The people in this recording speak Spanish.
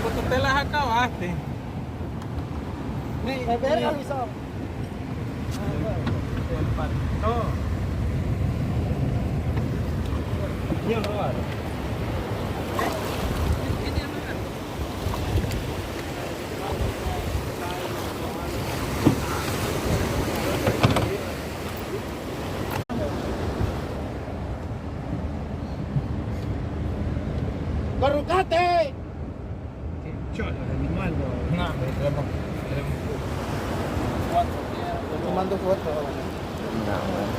Porque te las acabaste. Me verga, Luis. No. Yo no vale. ¡Corrucate! Cholo, el animal no. No, tenemos cuatro. Tomando fotos. No, bueno.